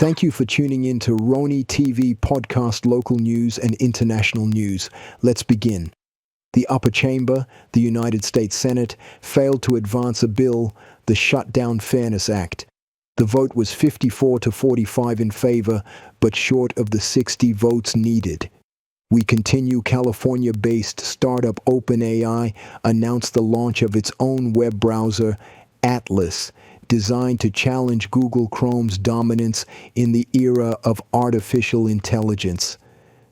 Thank you for tuning in to RONYTV podcast local news and international news. Let's begin. The upper chamber, the United States Senate, failed to advance a bill, the Shutdown Fairness Act. The vote was 54 to 45 in favor, but short of the 60 votes needed. We continue. California-based startup OpenAI announced the launch of its own web browser, Atlas, designed to challenge Google Chrome's dominance in the era of artificial intelligence.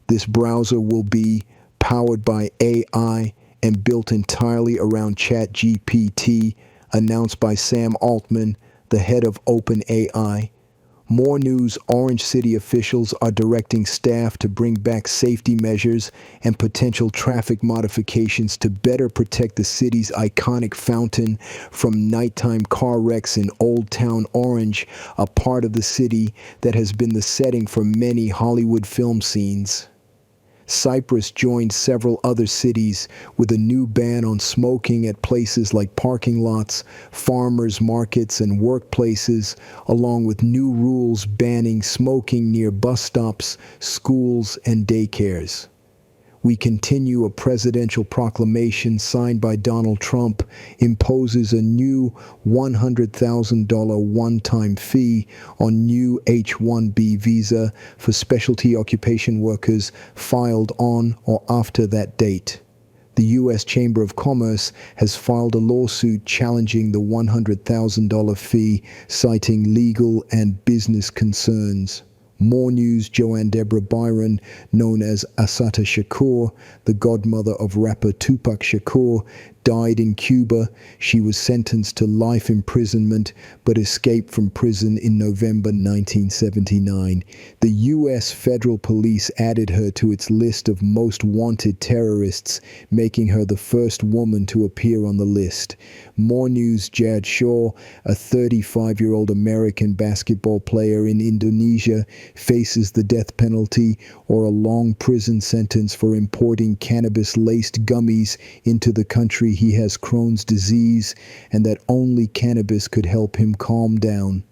This browser will be powered by AI and built entirely around Chat GPT, announced by Sam Altman, the head of OpenAI. More news: Orange City officials are directing staff to bring back safety measures and potential traffic modifications to better protect the city's iconic fountain from nighttime car wrecks in Old Towne Orange, a part of the city that has been the setting for many Hollywood film scenes. Cypress joined several other cities with a new ban on smoking at places like parking lots, farmers markets, and workplaces, along with new rules banning smoking near bus stops, schools, and daycares. We continue. A presidential proclamation signed by Donald Trump imposes a new $100,000 one-time fee on new H1-B visa for specialty occupation workers filed on or after that date. The U.S. Chamber of Commerce has filed a lawsuit challenging the $100,000 fee, citing legal and business concerns. More news: Joanne Deborah Byron, known as Assata Shakur, the godmother of rapper Tupac Shakur, died in Cuba. She was sentenced to life imprisonment but escaped from prison in November 1979. The U.S. Federal Police added her to its list of most wanted terrorists, making her the first woman to appear on the list. More news: Jad Shaw, a 35-year-old American basketball player in Indonesia, faces the death penalty or a long prison sentence for importing cannabis-laced gummies into the country. He has Crohn's disease, and that only cannabis could help him calm down.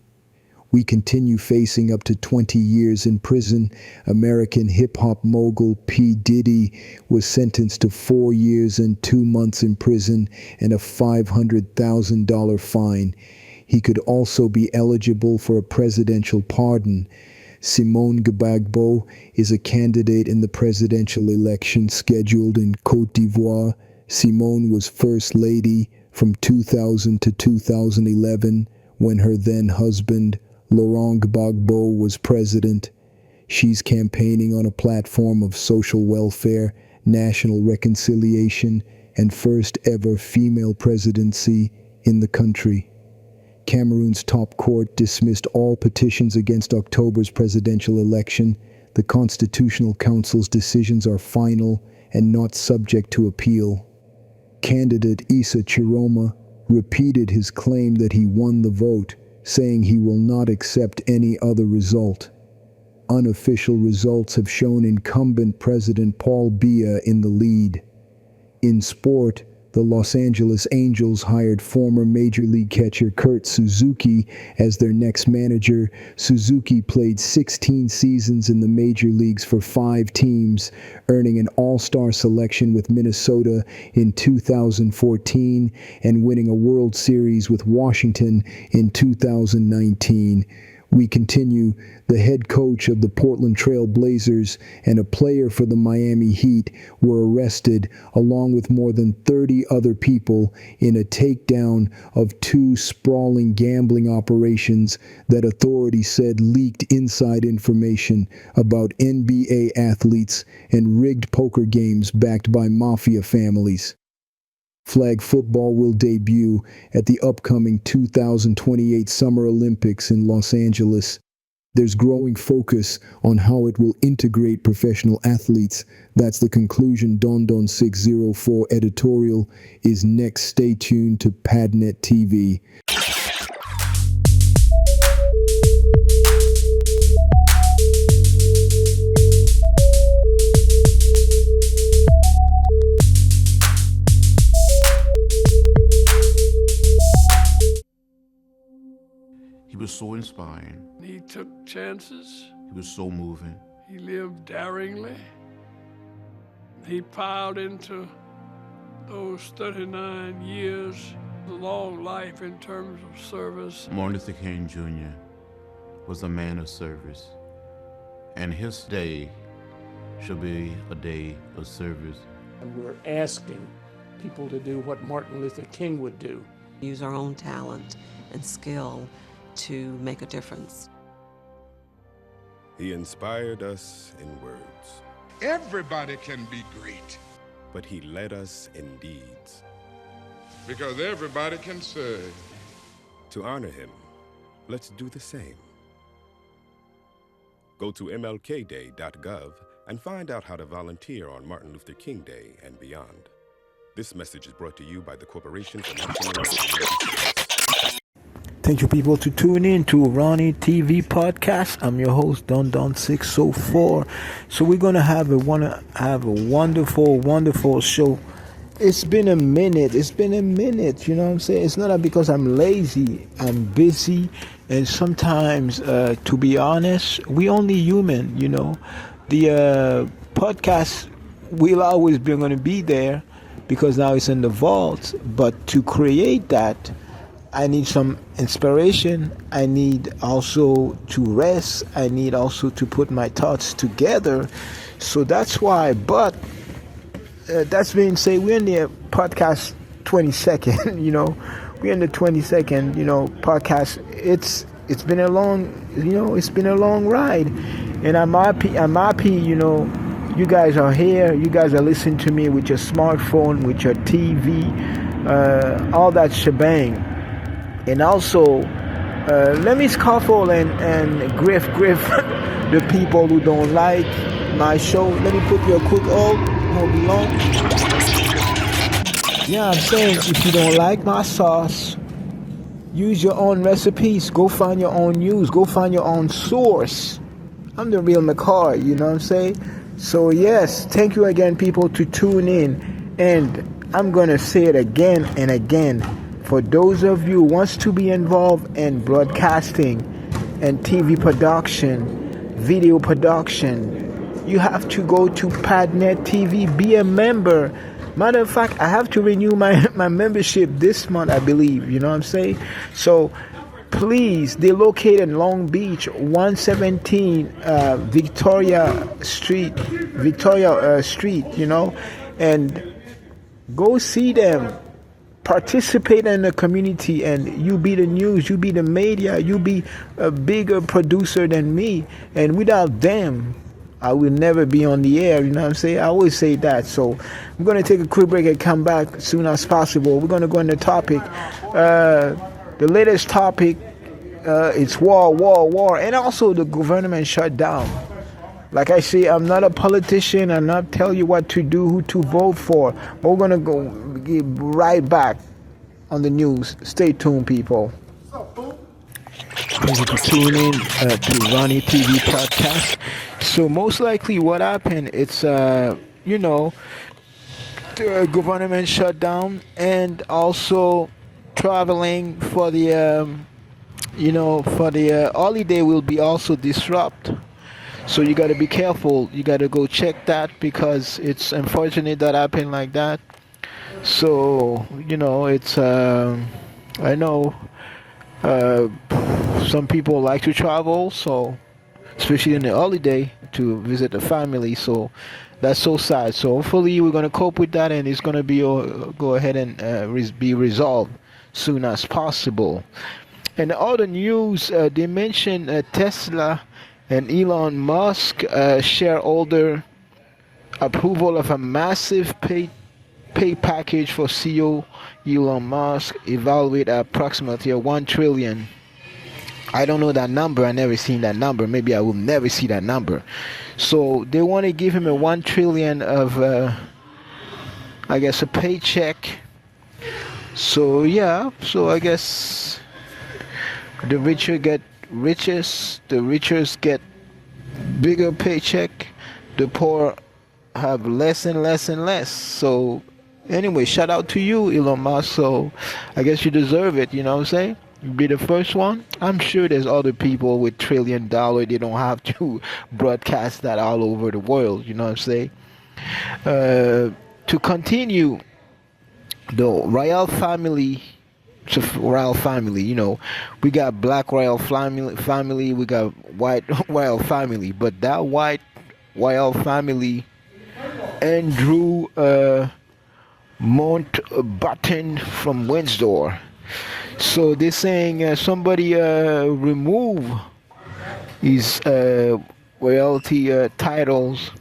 We continue. Facing up to 20 years in prison, American hip-hop mogul P. Diddy was sentenced to 4 years and 2 months in prison and a $500,000 fine. He could also be eligible for a presidential pardon. Simone Gbagbo is a candidate in the presidential election scheduled in Côte d'Ivoire. Simone was First Lady from 2000 to 2011 when her then-husband, Laurent Gbagbo, was president. She's campaigning on a platform of social welfare, national reconciliation, and first-ever female presidency in the country. Cameroon's top court dismissed all petitions against October's presidential election. The Constitutional Council's decisions are final and not subject to appeal. Candidate Issa Chiroma repeated his claim that he won the vote, saying he will not accept any other result. Unofficial results have shown incumbent President Paul Biya in the lead. In sport, the Los Angeles Angels hired former Major League catcher Kurt Suzuki as their next manager. Suzuki played 16 seasons in the major leagues for 5 teams, earning an all-star selection with Minnesota in 2014 and winning a World Series with Washington in 2019. We continue. The head coach of the Portland Trail Blazers and a player for the Miami Heat were arrested, along with more than 30 other people, in a takedown of 2 sprawling gambling operations that authorities said leaked inside information about NBA athletes and rigged poker games backed by mafia families. Flag football will debut at the upcoming 2028 Summer Olympics in Los Angeles. There's growing focus on how it will integrate professional athletes. That's the conclusion. Don 604 editorial is next. Stay tuned to Padnet TV. He was so inspiring. He took chances. He was so moving. He lived daringly. He piled into those 39 years, a long life in terms of service. Martin Luther King Jr. was a man of service, and his day shall be a day of service. And we're asking people to do what Martin Luther King would do. Use our own talent and skill to make a difference. He inspired us in words. Everybody can be great. But he led us in deeds. Because everybody can serve. To honor him, let's do the same. Go to mlkday.gov and find out how to volunteer on Martin Luther King Day and beyond. This message is brought to you by the Corporation for National Security. Thank you, people, to tune in to RONYTV podcast. I'm your host, Don604. So we're gonna have a wonderful show. It's been a minute. You know what I'm saying? It's not that because I'm lazy. I'm busy, and sometimes, to be honest, we only human. You know, the podcast will always be going to be there because now it's in the vault. But to create that, I need some inspiration. I need also to rest. I need also to put my thoughts together. So that's why. But that's being said, we're in the podcast 22nd. You know, we're in the 22nd. You know, podcast. It's been a long. You know, it's been a long ride, and I'm happy. You know, you guys are here. You guys are listening to me with your smartphone, with your TV, all that shebang. And also, let me scuffle and griff the people who don't like my show. Let me put you a quick hold. Won't be long. Yeah, I'm saying if you don't like my sauce, use your own recipes. Go find your own news. Go find your own source. I'm the real McCoy, you know what I'm saying? So yes, thank you again, people, to tune in. And I'm going to say it again and again. For those of you who wants to be involved in broadcasting and TV production, video production, you have to go to Padnet TV, be a member. Matter of fact, I have to renew my membership this month, I believe. You know what I'm saying? So please, they're located in Long Beach, 117 Victoria Street, you know, and go see them. Participate in the community, and you be the news, you be the media, you be a bigger producer than me. And without them, I will never be on the air, you know what I'm saying? I always say that. So I'm going to take a quick break and come back as soon as possible. We're going to go into topic. The latest topic, it's war, and also the government shutdown. Like I say, I'm not a politician. I'm not tell you what to do, who to vote for. But we're going to go right back on the news. Stay tuned, people. Thank you for tuning in to RONYTV podcast. So most likely what happened, it's, you know, the government shutdown and also traveling for the, you know, for the holiday will be also disrupt. So you got to be careful. You got to go check that because it's unfortunate that happened like that. So, you know, it's, I know some people like to travel, so especially in the holiday to visit the family. So that's so sad. So hopefully we're going to cope with that and it's going to be go ahead and be resolved soon as possible. And all the news, they mentioned Tesla and Elon Musk shareholder approval of a massive pay package for CEO Elon Musk, evaluate at approximately $1 trillion. I don't know that number. I never seen that number. Maybe I will never see that number. So they want to give him a $1 trillion of, I guess, a paycheck. So yeah. So I guess the richer get richest, the richest get bigger paycheck, the poor have less and less and less. So anyway, shout out to you, Elon Musk. So I guess you deserve it, you know what I'm saying? Be the first one. I'm sure there's other people with $1 trillion. They don't have to broadcast that all over the world. You know what I'm saying? To continue, the royal family. So royal family, you know, we got black royal family, we got white royal family, but that white royal family, Andrew Mountbatten from Windsor. So they're saying somebody remove his royalty titles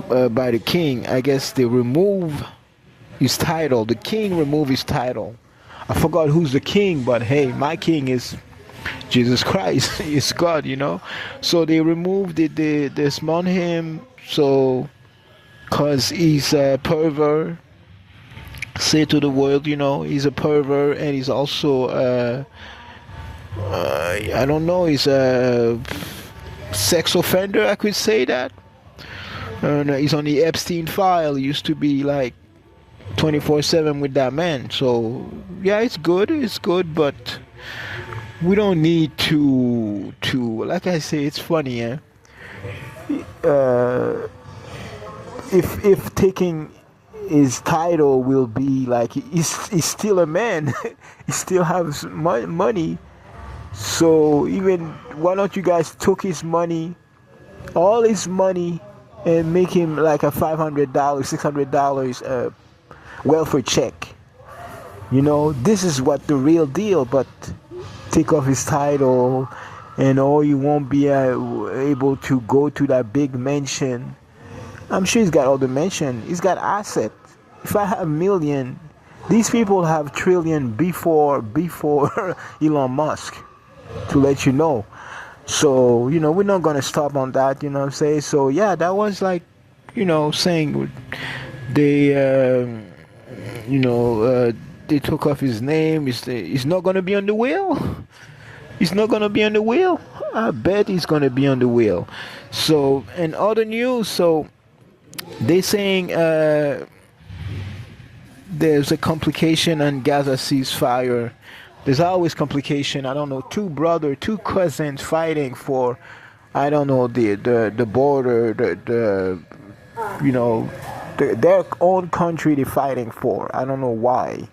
by the king. I guess they remove his title. The king removed his title. I forgot who's the king, but hey, my king is Jesus Christ. Is God, you know. So they removed it. They dismount him. So, cause he's a pervert. Say to the world, you know, he's a pervert, and he's also I don't know, he's a sex offender. I could say that. He's on the Epstein file. He used to be like 24/7 with that man. So yeah, it's good, but we don't need to like I say, it's funny, if taking his title will be like he's still a man. He still has money. So even, why don't you guys took his money, all his money, and make him like a $500, $600 welfare check? You know, this is what the real deal. But take off his title, and you won't be able to go to that big mansion. I'm sure he's got all the mansion. He's got asset. If I have million, these people have trillion before Elon Musk, to let you know. So, you know, we're not gonna stop on that, you know what I'm saying? So yeah, that was like, you know, saying they they took off his name. He's not gonna be on the wheel. He's not gonna be on the wheel. I bet he's gonna be on the wheel. So, in other news, so they saying there's a complication on Gaza ceasefire. There's always complication. I don't know, two cousins fighting for, I don't know, the border, their own country they're fighting for. I don't know why.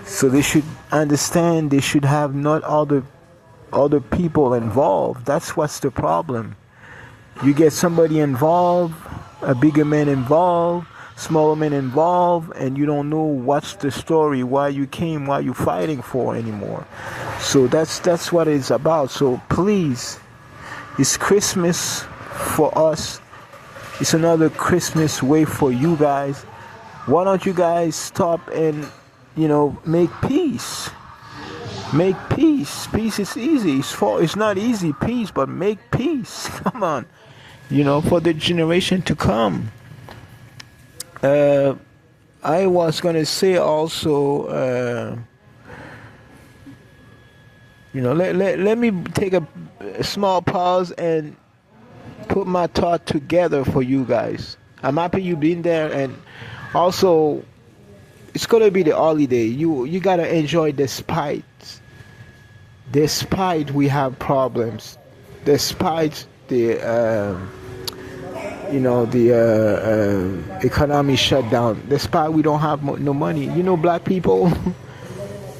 So they should understand, they should have not other people involved. That's what's the problem. You get somebody involved, a bigger man involved, smaller men involved, and you don't know what's the story, why you came, why you fighting for anymore. So that's what it's about. So please, it's Christmas for us. It's another Christmas way for you guys. Why don't you guys stop and, make peace? Make peace. Peace is easy. It's not easy, peace, but make peace. Come on. For the generation to come. I was gonna say also, let me take a small pause and put my thought together for you guys. I'm happy you've been there, and also it's gonna be the holiday. You gotta enjoy despite we have problems, despite the economy shutdown, despite we don't have no money. Black people,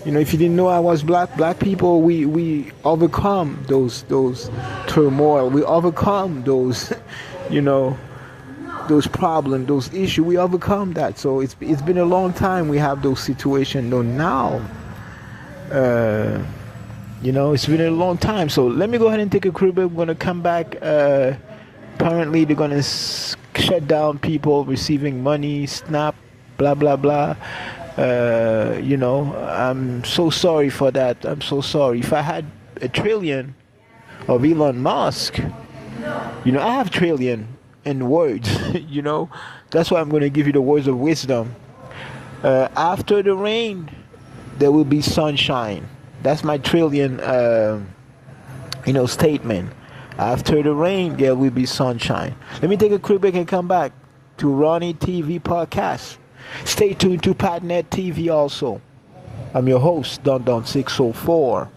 if you didn't know I was black people, we overcome those turmoil, we overcome those, those problems, those issues, we overcome that. So it's been a long time we have those situations. Now, it's been a long time. So let me go ahead and take a quick break. We're gonna come back. Apparently they're gonna shut down people receiving money, SNAP, blah blah blah. I'm so sorry for that. I'm so sorry. If I had $1 trillion of Elon Musk, I have $1 trillion in words. That's why I'm gonna give you the words of wisdom. After the rain, there will be sunshine. That's my $1 trillion, statement. After the rain, there will be sunshine. Let me take a quick break and come back to RONYTV podcast. Stay tuned to PatNet TV also. I'm your host, Don604.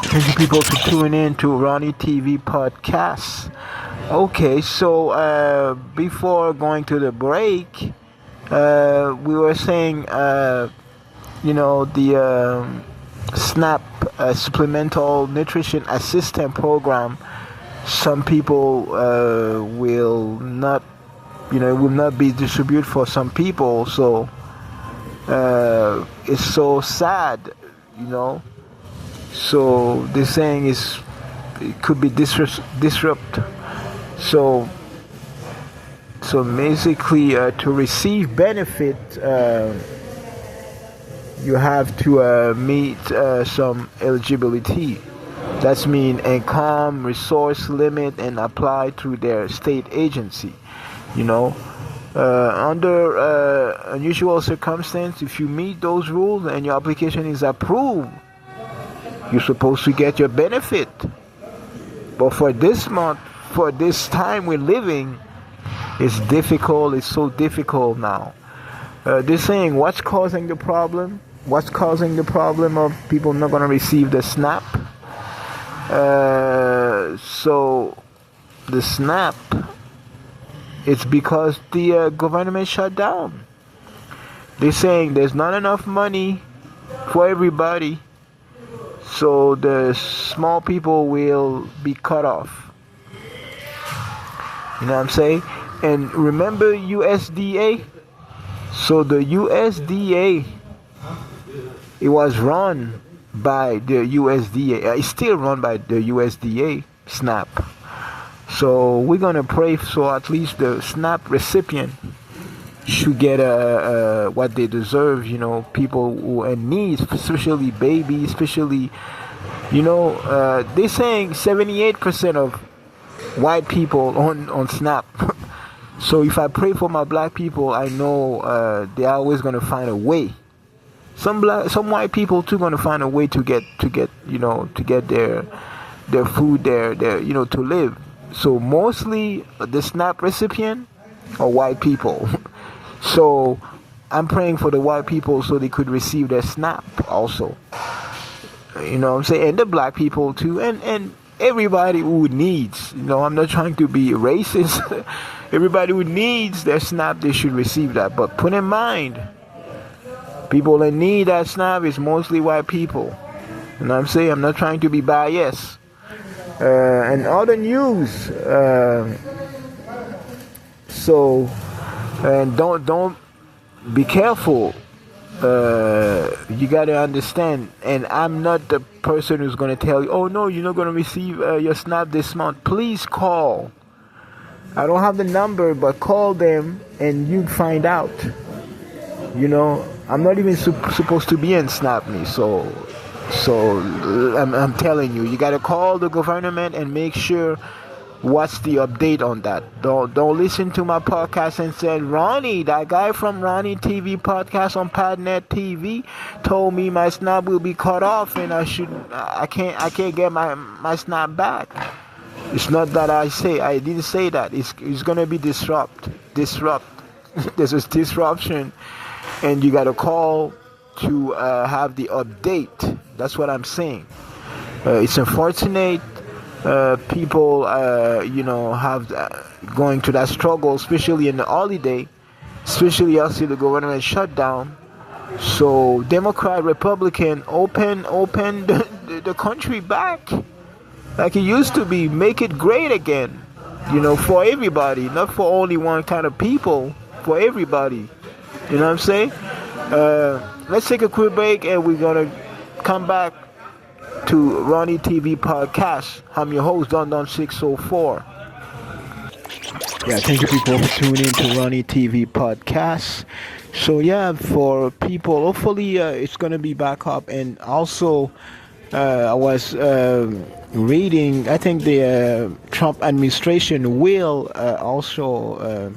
Thank you people for tuning in to RONYTV podcast. Okay, so before going to the break, we were saying, the SNAP Supplemental Nutrition Assistance Program, some people will not, it will not be distributed for some people. So it's so sad, So they're saying it could be disrupt. So basically, to receive benefit, you have to meet some eligibility. That's mean income, resource limit, and apply through their state agency. Under unusual circumstance, if you meet those rules and your application is approved, you're supposed to get your benefit. But for this month, for this time we're living, it's difficult. It's so difficult now. They're saying what's causing the problem? What's causing the problem of people not going to receive the SNAP? So the SNAP, it's because the government shut down. They're saying there's not enough money for everybody, so the small people will be cut off. You know what I'm saying? And remember USDA? So the USDA, it was run by the USDA. It's still run by the USDA, SNAP. So we're going to pray so at least the SNAP recipient should get what they deserve, people who are in need, especially babies, especially, they're saying 78% of white people on SNAP. So if I pray for my black people, I know they're always going to find a way. Some white people too going to find a way to get their food, their to live. So mostly the SNAP recipient are white people. So I'm praying for the white people so they could receive their SNAP also. You know what I'm saying? And the black people too, and everybody who needs. I'm not trying to be racist. Everybody who needs their SNAP, they should receive that. But put in mind, people that need that SNAP is mostly white people. You know what I'm saying? I'm not trying to be biased. And other news. And don't be careful. You gotta understand. And I'm not the person who's gonna tell you, oh no, you're not gonna receive your SNAP this month. Please call. I don't have the number, but call them and you find out. I'm not even supposed to be in SNAP me, so I'm telling you, you gotta call the government and make sure what's the update on that. Don't listen to my podcast and say, Ronnie, that guy from RONYTV podcast on Padnet TV told me my SNAP will be cut off and I can't get my SNAP back. It's not that I didn't say that. It's gonna be disrupt. There's a disruption, and you gotta call to have the update. That's what I'm saying. It's unfortunate. People, have going to that struggle, especially in the holiday, especially after the government shutdown. So Democrat, Republican, open the country back like it used to be. Make it great again, for everybody, not for only one kind of people, for everybody. You know what I'm saying? Let's take a quick break and we're gonna come back to RONYTV podcast. I'm your host, Don604. Yeah, thank you people for tuning in to RONYTV podcast. So yeah, for people, hopefully it's gonna be back up. And also, I was reading. I think the Trump administration will also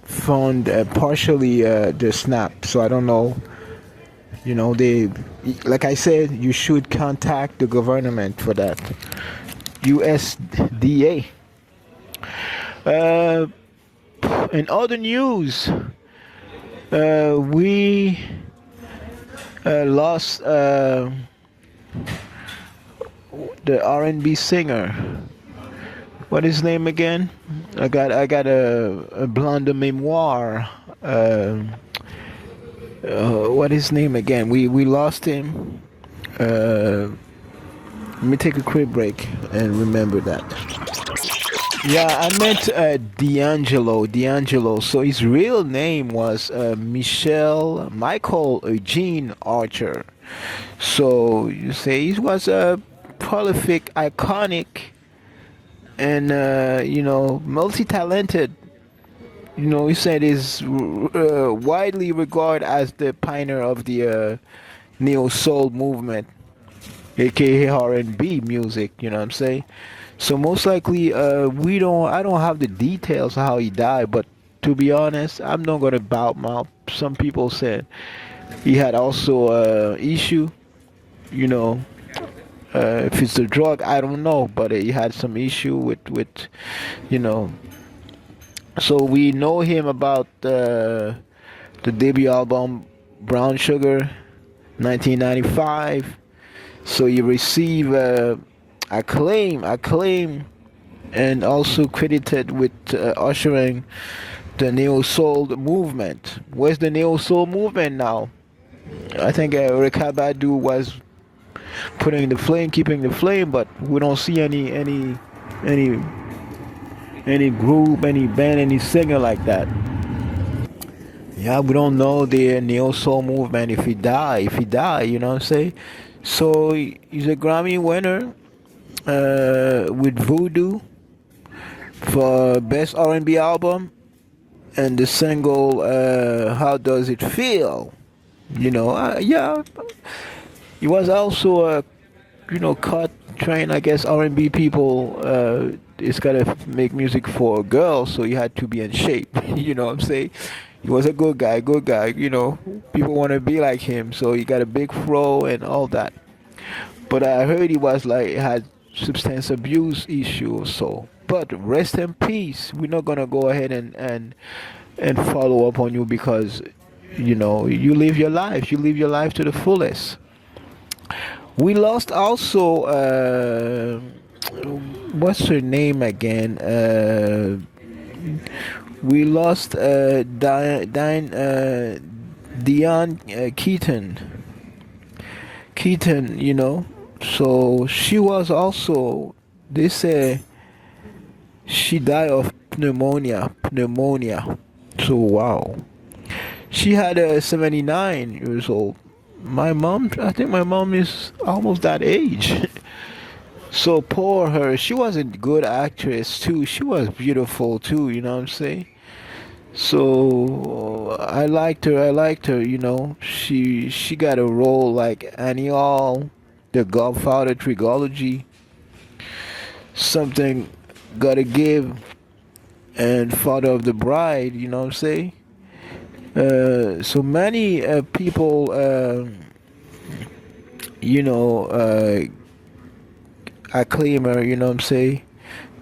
fund partially the SNAP. So I don't know. They, like I said, you should contact the government for that. USDA. In other news, we lost the R&B singer. What is his name again? I got a blonde memoir. What is his name again? We lost him. Let me take a quick break and remember that. Yeah, I meant D'Angelo. So his real name was Michael Eugene Archer. So you say he was a prolific, iconic, and multi-talented. He said is widely regarded as the pioneer of the neo soul movement, aka R&B music. You know what I'm saying? So most likely, I don't have the details of how he died, but to be honest, I'm not gonna bout mouth. Some people said he had also issue. If it's the drug, I don't know, but he had some issue with. So we know him about the debut album Brown Sugar, 1995. So he received acclaim, and also credited with ushering the neo soul movement. Where's the neo soul movement now? I think Erykah Badu was putting the flame, keeping the flame, but we don't see any group, any band, any singer like that. Yeah, we don't know the neo soul movement if he die, you know what I'm saying? So he's a Grammy winner with Voodoo for best R&B album, and the single How Does It Feel? Yeah, he was also caught trained, I guess. R&B people it's gotta make music for girls, so he had to be in shape. You know what I'm saying? He was a good guy. People want to be like him, so he got a big fro and all that. But I heard he was had substance abuse issue or so. But rest in peace. We're not gonna go ahead and follow up on you, because you live your life. You live your life to the fullest. We lost also what's her name again? We lost Diane Keaton. So she was also, they say she died of pneumonia. So wow. She had 79 years old. I think my mom is almost that age. So poor her. She was a good actress too. She was beautiful too, you know what I'm saying? So I liked her, She got a role like Annie Hall, The Godfather trilogy, Something Gotta Give, and Father of the Bride, you know what I'm saying? So many people, acclaim her, you know what I'm saying?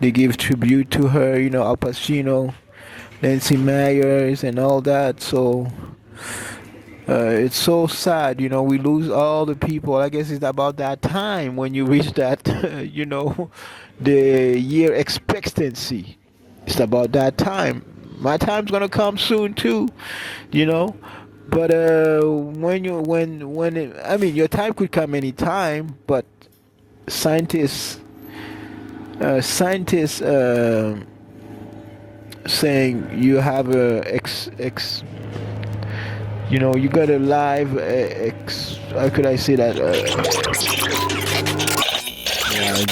They give tribute to her, Al Pacino, Nancy Meyers, and all that. So it's so sad, we lose all the people. I guess it's about that time when you reach that, the year expectancy. It's about that time. My time's gonna come soon too, But your time could come any time, but scientists saying you have you got a live how could I say that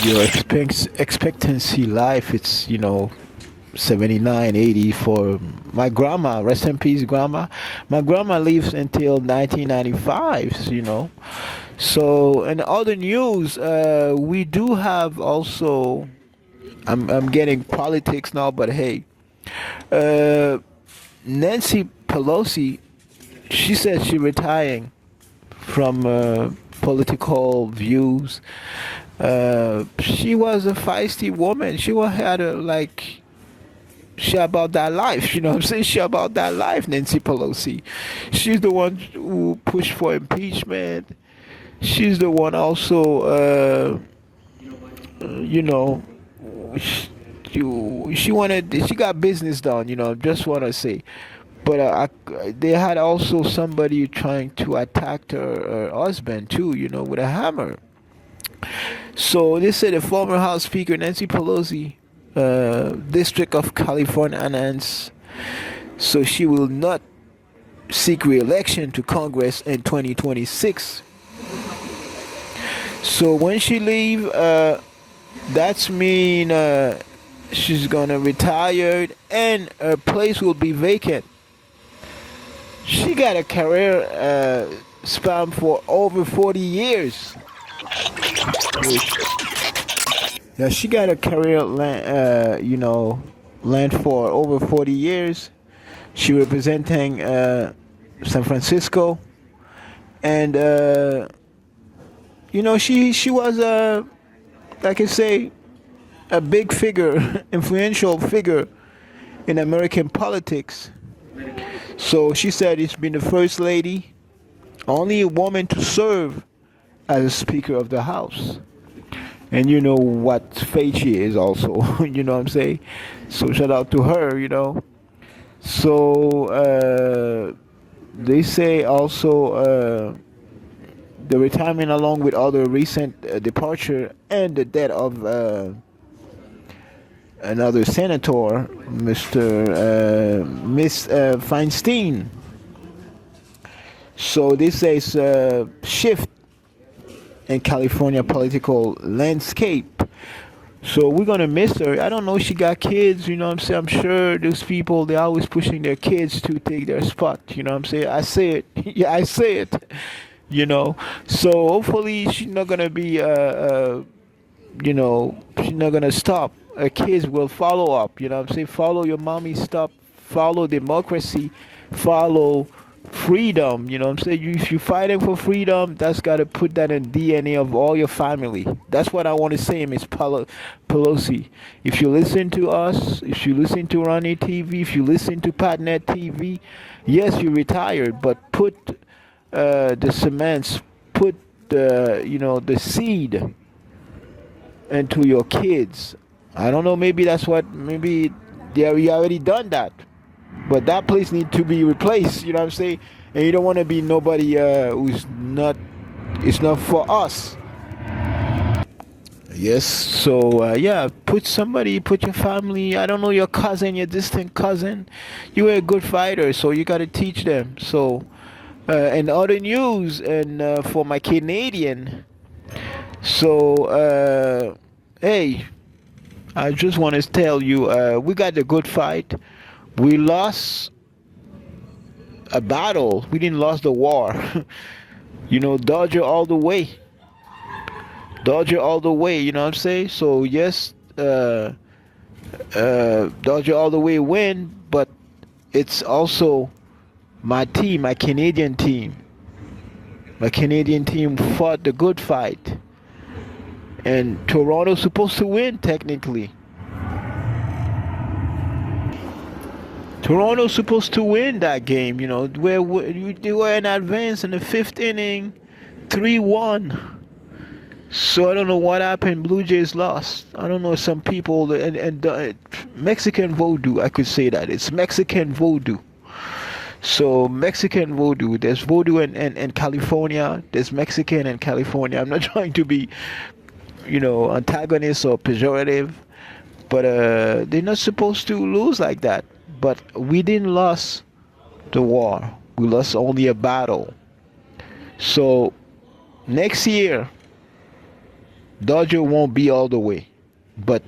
your expectancy life, it's 79, 80 for my grandma. Rest in peace, grandma. My grandma lives until 1995, So in other news, we do have also, I'm getting politics now, but hey, Nancy Pelosi, she said she retiring from political views. She was a feisty woman. She had she about that life, you know what I'm saying? She about that life, Nancy Pelosi. She's the one who pushed for impeachment. She's the one also, you know, she got business done, you know, just want to say. But they had also somebody trying to attack her husband too, you know, with a hammer. So they said the former House Speaker Nancy Pelosi, District of California, announced so she will not seek re-election to Congress in 2026. So when she leave, that's mean she's gonna retire and her place will be vacant. She got a career span for over 40 years. Yeah, she got a career land for over 40 years. She representing San Francisco, and she was like I say, a big figure, influential figure in American politics. So she said it's been the first lady, only a woman to serve as a Speaker of the House. And you know what fate she is also, you know what I'm saying? So shout out to her, you know. So they say also the retirement along with other recent departure and the death of another senator, Miss Feinstein. So this is a shift in California political landscape. So we're gonna miss her. I don't know if she got kids, you know what I'm saying? I'm sure those people, they're always pushing their kids to take their spot, you know what I'm saying? I say it. Yeah, I say it. You know. So hopefully she's not gonna be she's not gonna stop. Her kids will follow up, you know what I'm saying? Follow your mommy, follow democracy, follow freedom, you know what I'm saying? If you're fighting for freedom, that's got to put that in DNA of all your family. That's what I want to say, Miss Pelosi. If you listen to us, if you listen to RONYTV, if you listen to Patnet TV, yes, you're retired, but put the cements, put the seed into your kids. I don't know, maybe maybe they already done that. But that place needs to be replaced, you know what I'm saying? And you don't want to be nobody it's not for us. Yes, so put your family, I don't know, your cousin, your distant cousin. You were a good fighter, so you got to teach them. So, and other news, and for my Canadian, so, hey, I just want to tell you, we got the good fight. We lost a battle. We didn't lose the war. Dodger all the way. Dodger all the way, you know what I'm saying? So, yes, Dodger all the way win, but it's also my team, my Canadian team. My Canadian team fought the good fight. And Toronto's supposed to win, technically. Toronto's supposed to win that game, where they were in advance in the 5th inning, 3-1. So I don't know what happened. Blue Jays lost. I don't know, some people, and Mexican voodoo, I could say that. It's Mexican voodoo. So Mexican voodoo, there's voodoo in California, there's Mexican in California. I'm not trying to be, antagonist or pejorative, but they're not supposed to lose like that. But we didn't lose the war. We lost only a battle. So next year, Dodger won't be all the way. But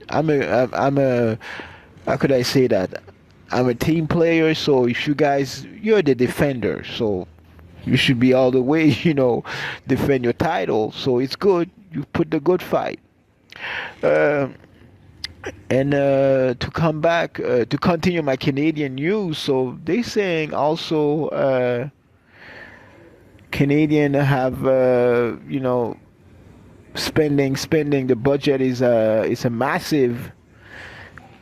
how could I say that? I'm a team player, so if you're the defender, so you should be all the way, defend your title. So it's good. You put the good fight. And to come back, to continue my Canadian news, so they saying also Canadian have, spending, the budget is a massive,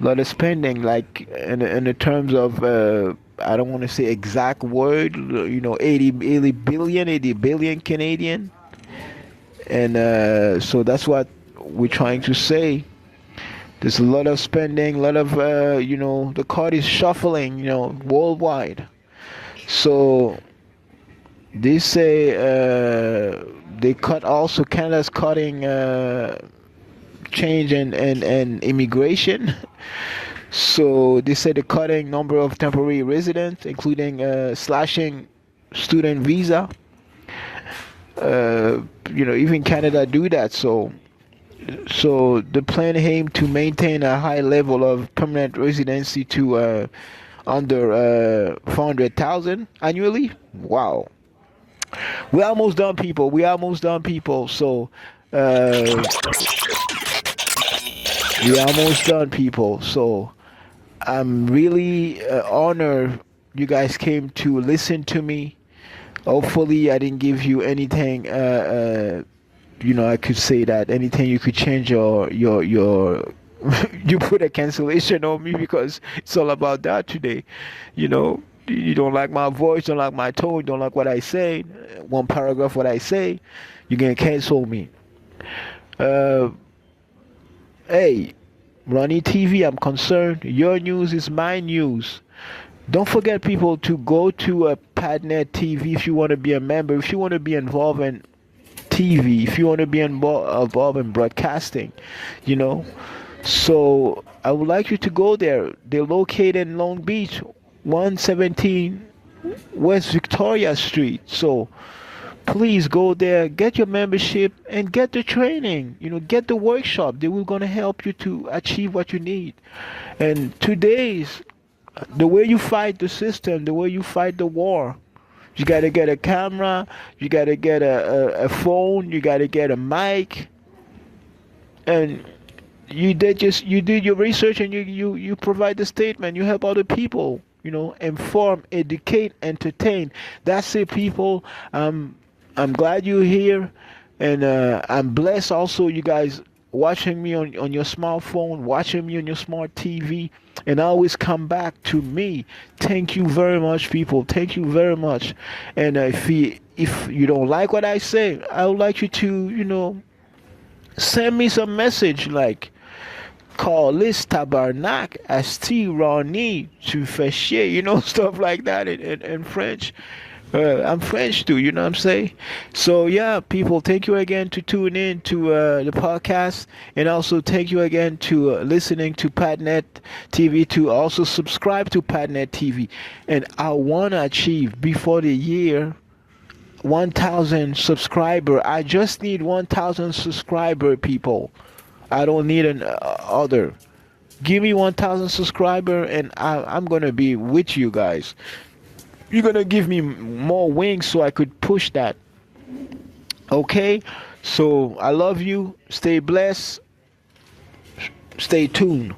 lot of spending, like in the terms of I don't want to say exact word, 80 billion Canadian. And so that's what we're trying to say. There's a lot of spending, a lot of the card is shuffling, worldwide. So they say they cut, also Canada's cutting change and immigration. So they said the cutting number of temporary residents, including slashing student visa. Even Canada do that. So the plan aim to maintain a high level of permanent residency to under 400,000 annually. Wow. We're almost done, people. So we're almost done, people. So I'm really honored you guys came to listen to me. Hopefully I didn't give you anything I could say that anything you could change your you put a cancellation on me, because it's all about that today. You don't like my voice, don't like my tone, don't like what I say, one paragraph what I say, you can cancel me. Hey, RONYTV, I'm concerned. Your news is my news. Don't forget, people, to go to Padnet TV if you want to be a member, if you want to be involved in TV, if you want to be involved in broadcasting, So I would like you to go there. They're located in Long Beach, 117 West Victoria Street. So please go there, get your membership, and get the training. Get the workshop. They will going to help you to achieve what you need. And 2 days, the way you fight the system, the way you fight the war, you got to get a camera, you got to get a phone, you got to get a mic, and you did your research, and you provide the statement. You help other people, inform, educate, entertain. That's it, people. I'm glad you're here, and I'm blessed also, you guys watching me on your smartphone, watching me on your smart TV, and always come back to me. Thank you very much, people. Thank you very much. And if you don't like what I say, I would like you to send me some message, like call this tabarnak asti Ronnie to fêcher, stuff like that in French. I'm French too, you know what I'm saying? So yeah, people, thank you again to tune in to the podcast, and also thank you again to listening to Padnet TV, to also subscribe to Padnet TV. And I want to achieve before the year 1,000 subscriber. I just need 1,000 subscriber, people. I don't need an other. Give me 1,000 subscriber, and I'm gonna be with you guys. You're gonna give me more wings so I could push that. Okay? So I love you. Stay blessed. Stay tuned.